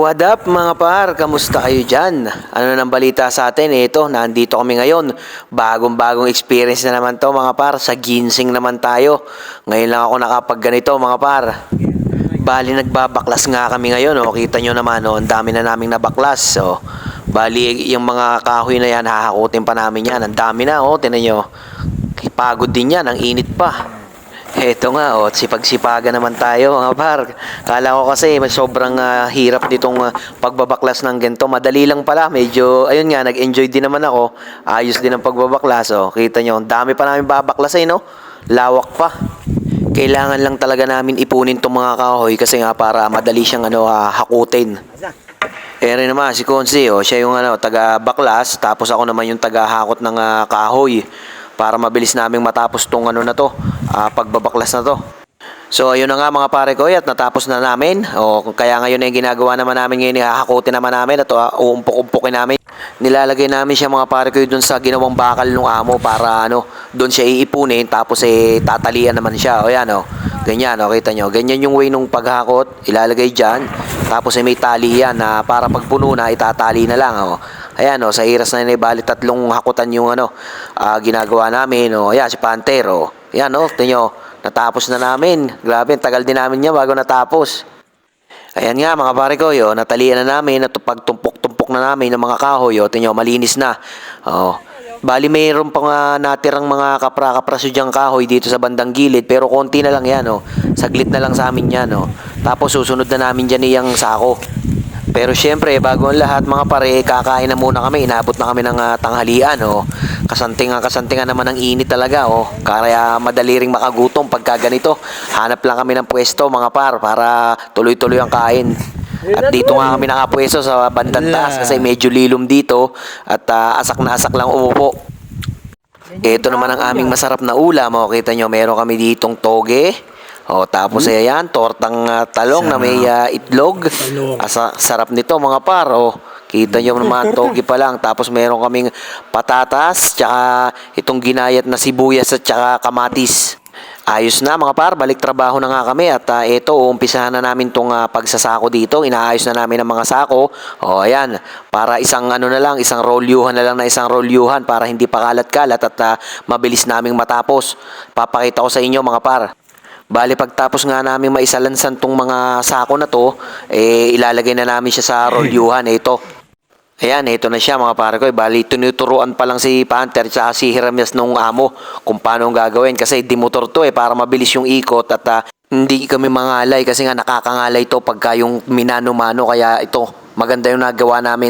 What up mga par? Kamusta kayo dyan? Ano nang balita sa atin? Ito, nandito kami ngayon. Bagong-bagong experience na naman to mga par. Sa ginseng naman tayo. Ngayon lang ako nakapag ganito mga par. Bali nagbabaklas nga kami ngayon. Oh. Kita nyo naman, oh, ang dami na naming nabaklas. So, bali yung mga kahoy na yan, hahakutin pa namin yan. Ang dami na, oh, tinan nyo. Pagod din yan, ang init pa. Eto nga, oh, sipag-sipagan naman tayo mga par. Kala ko kasi sobrang hirap nitong pagbabaklas ng ganito. Madali lang pala, medyo, ayun nga, nag-enjoy din naman ako. Ayos din ang pagbabaklas, oh. Kita nyo, dami pa namin babaklas no? Lawak pa. Kailangan lang talaga namin ipunin tong mga kahoy kasi nga para madali siyang hakutin. Ere naman si Konsi, oh, siya yung taga-baklas, tapos ako naman yung taga-hakot ng kahoy para mabilis naming matapos tong na to, pagbabaklas na to. So ayun na nga mga pare ko, at natapos na namin. Kaya ngayon yung ginagawa naman namin ngayon, hahakutin naman namin at uumpok-umpokin namin. Nilalagay namin siya mga pare ko doon sa ginawang bakal ng amo para doon siya iipunin, tapos tatalian naman siya. O yan ganyan, kita nyo. Ganyan yung way nung paghakot, ilalagay dyan. Tapos may tali yan na para pagpuno na, itatali na lang. Ayan, sa iras na yun, bali tatlong hakutan yung ginagawa namin. Ayan, si Panther. Ayan, tingnan nyo, natapos na namin. Grabe, tagal din namin niya bago natapos. Ayan nga mga pare ko, natalian na namin. At pagtumpok-tumpok na namin ng mga kahoy, tingnan nyo, malinis na. Bali mayroon pang natirang mga kapra-kapraso diyang kahoy dito sa bandang gilid, pero konti na lang yan, saglit na lang sa amin yan. Tapos susunod na namin dyan iyang sako. Pero syempre, bago ang lahat mga pare, kakain na muna kami. Inabot na kami ng tanghalian. Kasantingan naman ng init talaga. Kaya madali ring makagutom pagka ganito. Hanap lang kami ng pwesto mga par para tuloy-tuloy ang kain. At dito nga kami nakapwesto sa bandang taas kasi medyo lilom dito at asak na asak lang umupo. Ito naman ang aming masarap na ulam. Kita nyo, meron kami ditong toge. Tapos ayan, tortang talong na may itlog. Sarap nito mga par. Kita nyo naman, togi pa lang. Tapos meron kaming patatas, tsaka itong ginayat na sibuyas at tsaka kamatis. Ayos na mga par, balik trabaho na nga kami. At ito, uumpisahan na namin itong pagsasako dito. Inaayos na namin ang mga sako. Ayan, para isang isang rolyuhan na lang na isang rolyuhan para hindi pa kalat-kalat at mabilis naming matapos. Papakita ko sa inyo mga par. Bali pagtapos nga namin maisalansan tong mga sako na to, ilalagay na namin siya sa rolyuhan. Ito. Ayan, ito na siya mga pare ko. Bali tinuturuan pa lang si Panther at si Hirames nung amo kung paano gagawin. Kasi dimotor to para mabilis yung ikot at hindi kami mangalay kasi nga nakakangalay to pagka yung minano-mano. Kaya ito, maganda yung nagawa namin.